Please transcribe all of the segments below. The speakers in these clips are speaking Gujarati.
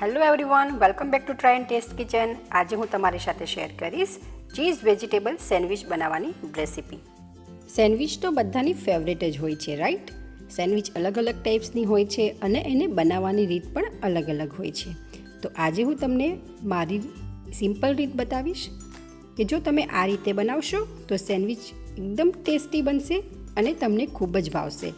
Hello everyone, welcome back to try and taste kitchen. આજે હું તમારી સાથે શેર કરીશ ચીઝ વેજીટેબલ સેન્ડવિચ બનાવવાની રેસીપી. સેન્ડવિચ તો બધાની ફેવરેટ જ હોય છે, રાઈટ? સેન્ડવિચ અલગ અલગ ટાઈપ્સની હોય છે અને એને બનાવવાની રીત પણ અલગ અલગ હોય છે. તો આજે હું તમને મારી સિમ્પલ રીત બતાવીશ કે જો તમે આ રીતે બનાવશો તો સેન્ડવિચ એકદમ ટેસ્ટી બનશે અને તમને ખૂબ જ ભાવશે.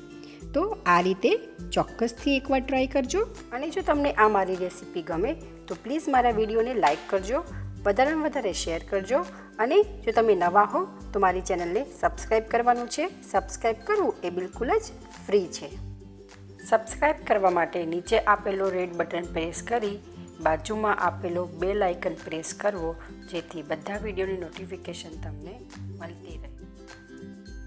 તો આ રીતે ચોક્કસથી એકવાર ટ્રાય કરજો. અને જો તમને આ મારી રેસીપી ગમે તો પ્લીઝ મારા વિડીયોને લાઇક કરજો, વધારેમાં વધારે શેર કરજો. અને જો તમે નવા હો તો મારી ચેનલને સબસ્ક્રાઈબ કરવાનું છે. સબસ્ક્રાઈબ કરવું એ બિલકુલ જ ફ્રી છે. સબસ્ક્રાઈબ કરવા માટે નીચે આપેલો રેડ બટન પ્રેસ કરી બાજુમાં આપેલો બેલ આઇકન પ્રેસ કરવો, જેથી બધા વિડીયોની નોટિફિકેશન તમને મળતી રહે.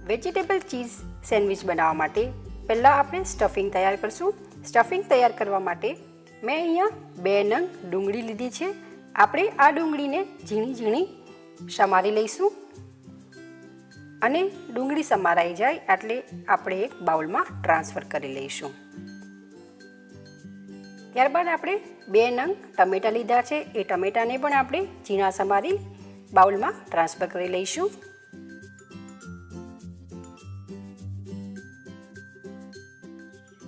વેજીટેબલ ચીઝ સેન્ડવિચ બનાવવા માટે પહેલાં આપણે સ્ટફિંગ તૈયાર કરીશું. સ્ટફિંગ તૈયાર કરવા માટે મેં અહીંયા 2 નંગ ડુંગળી લીધી છે. આપણે આ ડુંગળીને ઝીણી ઝીણી સમારી લઈશું અને ડુંગળી સમારાઈ જાય એટલે આપણે એક બાઉલમાં ટ્રાન્સફર કરી લઈશું. ત્યારબાદ આપણે 2 નંગ ટમેટાં લીધા છે. એ ટમેટાને પણ આપણે ઝીણા સમારી બાઉલમાં ટ્રાન્સફર કરી લઈશું.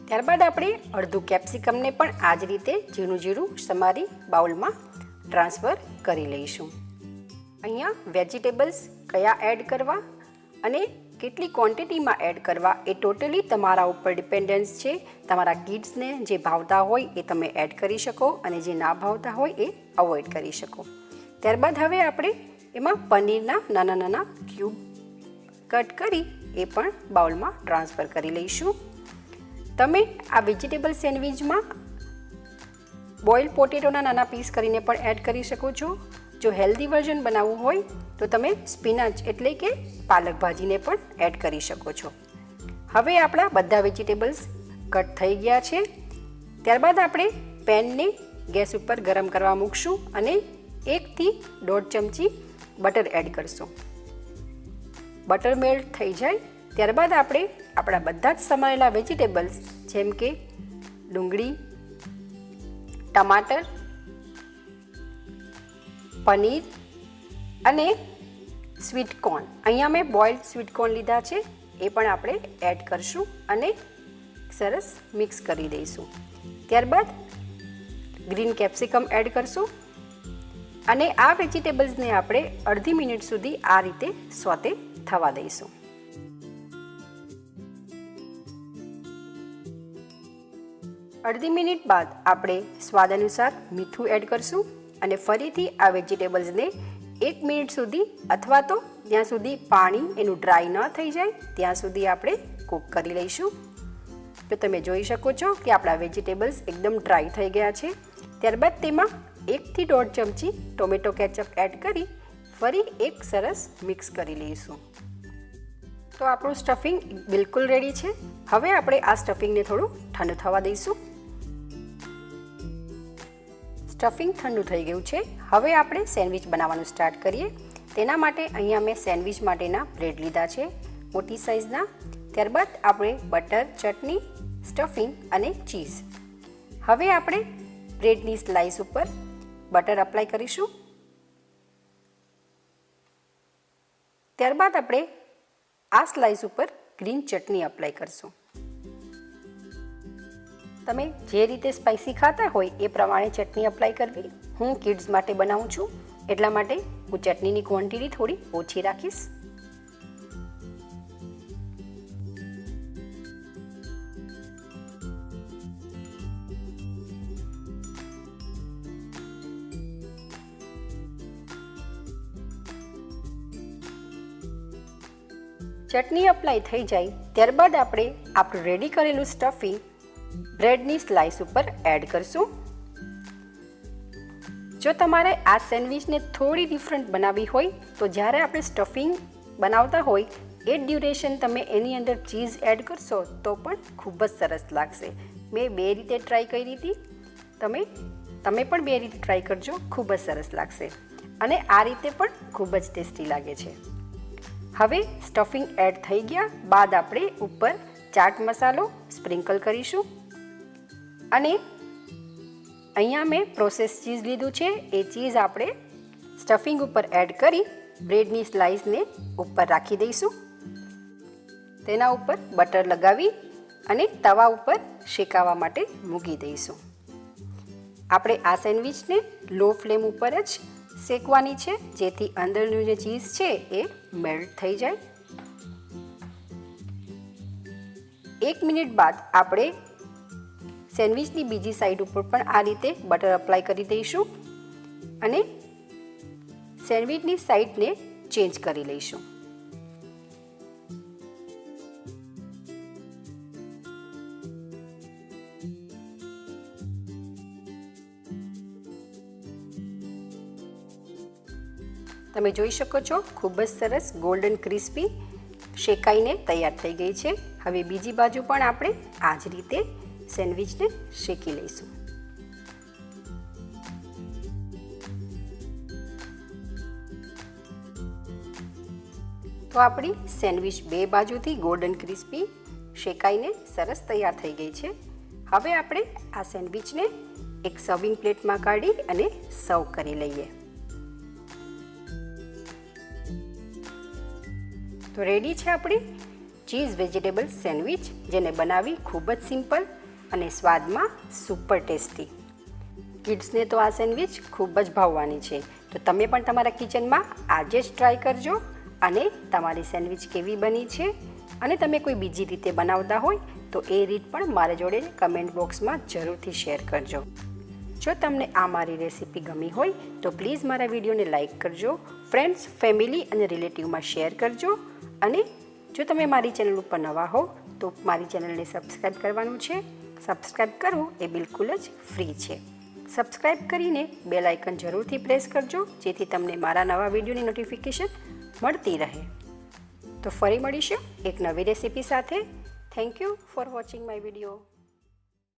ત્યારબાદ આપણે અડધું કેપ્સિકમને પણ આ જ રીતે ઝીણું ઝીણું સમારી બાઉલમાં ટ્રાન્સફર કરી લઈશું. અહીંયા વેજીટેબલ્સ કયા એડ કરવા અને કેટલી ક્વોન્ટિટીમાં એડ કરવા એ ટોટલી તમારા ઉપર ડિપેન્ડન્સ છે. તમારા કિડ્સને જે ભાવતા હોય એ તમે એડ કરી શકો અને જે ના ભાવતા હોય એ અવોઇડ કરી શકો. ત્યારબાદ હવે આપણે એમાં પનીરના નાના નાના ક્યુબ કટ કરી એ પણ બાઉલમાં ટ્રાન્સફર કરી લઈશું. તમે આ વેજીટેબલ સેન્ડવિચમાં બોઇલ્ડ પોટેટોના નાના પીસ કરીને પણ એડ કરી શકો છો. જો હેલ્ધી વર્ઝન બનાવવું હોય તો તમે સ્પિનાચ એટલે કે પાલક ભાજીને પણ એડ કરી શકો છો. હવે આપણા બધા વેજીટેબલ્સ કટ થઈ ગયા છે. ત્યારબાદ આપણે પેનને ગેસ ઉપર ગરમ કરવા મૂકશું અને 1 થી 1.5 ચમચી બટર એડ કરશું. બટર મેલ્ટ થઈ જાય ત્યારબાદ આપણે આપણા બધા જ સમારેલા વેજીટેબલ્સ જેમ કે ડુંગળી, ટમાટર, પનીર અને સ્વીટ કોર્ન, અહીંયા મેં બોઇલ્ડ સ્વીટ કોર્ન લીધા છે, એ પણ આપણે એડ કરશું અને સરસ મિક્સ કરી દઈશું. ત્યારબાદ ગ્રીન કેપ્સિકમ એડ કરશું અને આ વેજીટેબલ્સને આપણે અડધી મિનિટ સુધી આ રીતે સોતે થવા દઈશું. અડધી મિનિટ બાદ આપણે સ્વાદ અનુસાર મીઠું એડ કરશું અને ફરીથી આ વેજીટેબલ્સને 1 મિનિટ સુધી અથવા તો જ્યાં સુધી પાણી એનું ડ્રાય ન થઈ જાય ત્યાં સુધી આપણે કૂક કરી લઈશું. તો તમે જોઈ શકો છો કે આપણા વેજીટેબલ્સ એકદમ ડ્રાય થઈ ગયા છે. ત્યારબાદ તેમાં 1 થી 1.5 ચમચી ટોમેટો કેચઅપ એડ કરી ફરી એક સરસ મિક્સ કરી લઈશું. તો આપણું સ્ટફિંગ બિલકુલ રેડી છે. હવે આપણે આ સ્ટફિંગને થોડું ઠંડુ થવા દઈશું. સ્ટફિંગ ઠંડુ થઈ ગયું છે. હવે આપણે સેન્ડવિચ બનાવવાનું સ્ટાર્ટ કરીએ. તેના માટે અહીંયા મેં સેન્ડવિચ માટેના બ્રેડ લીધા છે, મોટી સાઇઝના. ત્યારબાદ આપણે બટર, ચટણી, સ્ટફિંગ અને ચીઝ. હવે આપણે બ્રેડની સ્લાઇસ ઉપર બટર અપ્લાય કરીશું. ત્યારબાદ આપણે આ સ્લાઇસ ઉપર ગ્રીન ચટણી અપ્લાય કરશું. તમે જે રીતે સ્પાઇસી ખાતા હોય એ પ્રમાણે ચટણી અપ્લાય કરવી. હું કિડ્સ માટે બનાવું છું એટલા માટે હું ચટણીની ક્વોન્ટિટી થોડી ઓછી રાખીશ. ચટણી અપ્લાય થઈ જાય ત્યારબાદ આપણે આપણું રેડી કરેલું સ્ટફિંગ બ્રેડની સ્લાઇસ ઉપર એડ કરશું. જો તમારે આ સેન્ડવિચને થોડી ડિફરન્ટ બનાવવી હોય તો જ્યારે આપણે સ્ટફિંગ બનાવતા હોય એ ડ્યુરેશન તમે એની અંદર ચીઝ એડ કરશો તો પણ ખૂબ જ સરસ લાગશે. મેં 2 રીતે ટ્રાય કરી હતી. તમે પણ 2 રીતે ટ્રાય કરજો, ખૂબ જ સરસ લાગશે અને આ રીતે પણ ખૂબ જ ટેસ્ટી લાગે છે. હવે સ્ટફિંગ એડ થઈ ગયા બાદ આપણે ઉપર ચાટ મસાલો સ્પ્રિંકલ કરીશું અને અહીંયા મેં પ્રોસેસ ચીઝ લીધું છે. એ ચીઝ આપણે સ્ટફિંગ ઉપર એડ કરી બ્રેડની સ્લાઇસને ઉપર રાખી દઈશું. તેના ઉપર બટર લગાવી અને તવા ઉપર શેકાવા માટે મૂકી દઈશું. આપણે આ સેન્ડવિચને લો ફ્લેમ ઉપર જ શેકવાની છે, જેથી અંદરનું જે ચીઝ છે એ મેલ્ટ થઈ જાય. 1 મિનિટ બાદ આપણે સેન્ડવિચની બીજી સાઈડ ઉપર પણ આ રીતે બટર અપ્લાય કરી દઈશું અને સેન્ડવિચની સાઈડને ચેન્જ કરી લઈશું. તમે જોઈ શકો છો ખૂબ જ સરસ ગોલ્ડન ક્રિસ્પી શેકાઈને તૈયાર થઈ ગઈ છે. હવે બીજી બાજુ પણ આપણે આ જ રીતે સેન્ડવિચને શેકી લઈશું. તો આપણી સેન્ડવિચ બે બાજુથી ગોલ્ડન ક્રિસ્પી શેકાઈને સરસ તૈયાર થઈ ગઈ છે. હવે આપણે આ સેન્ડવિચને એક સર્વિંગ પ્લેટમાં કાઢી અને સર્વ કરી લઈએ. તો રેડી છે આપણી ચીઝ વેજીટેબલ સેન્ડવિચ, જેને બનાવવી ખૂબ જ સિમ્પલ અને સ્વાદમાં સુપર ટેસ્ટી. કિડ્સને તો આ સેન્ડવિચ ખૂબ જ ભાવવાની છે. તો તમે પણ તમારા કિચનમાં આજે જ ટ્રાય કરજો અને તમારી સેન્ડવિચ કેવી બની છે અને તમે કોઈ બીજી રીતે બનાવતા હોય તો એ રીત પણ મારા જોડે કમેન્ટ બોક્સમાં જરૂરથી શેર કરજો. જો તમને આ મારી રેસીપી ગમી હોય તો પ્લીઝ મારા વિડીયોને લાઇક કરજો, ફ્રેન્ડ્સ, ફેમિલી અને રિલેટિવમાં શેર કરજો. અને જો તમે મારી ચેનલ ઉપર નવા હો તો મારી ચેનલને સબસ્ક્રાઈબ કરવાનું છે. સબસ્ક્રાઈબ કરવું એ બિલકુલ જ ફ્રી છે. સબસ્ક્રાઈબ કરીને બેલ આઇકન જરૂરથી પ્રેસ કરજો, જેથી તમને મારા નવા વિડીયોની નોટિફિકેશન મળતી રહે. તો ફરી મળીશું એક નવી રેસીપી સાથે. Thank you for watching my video.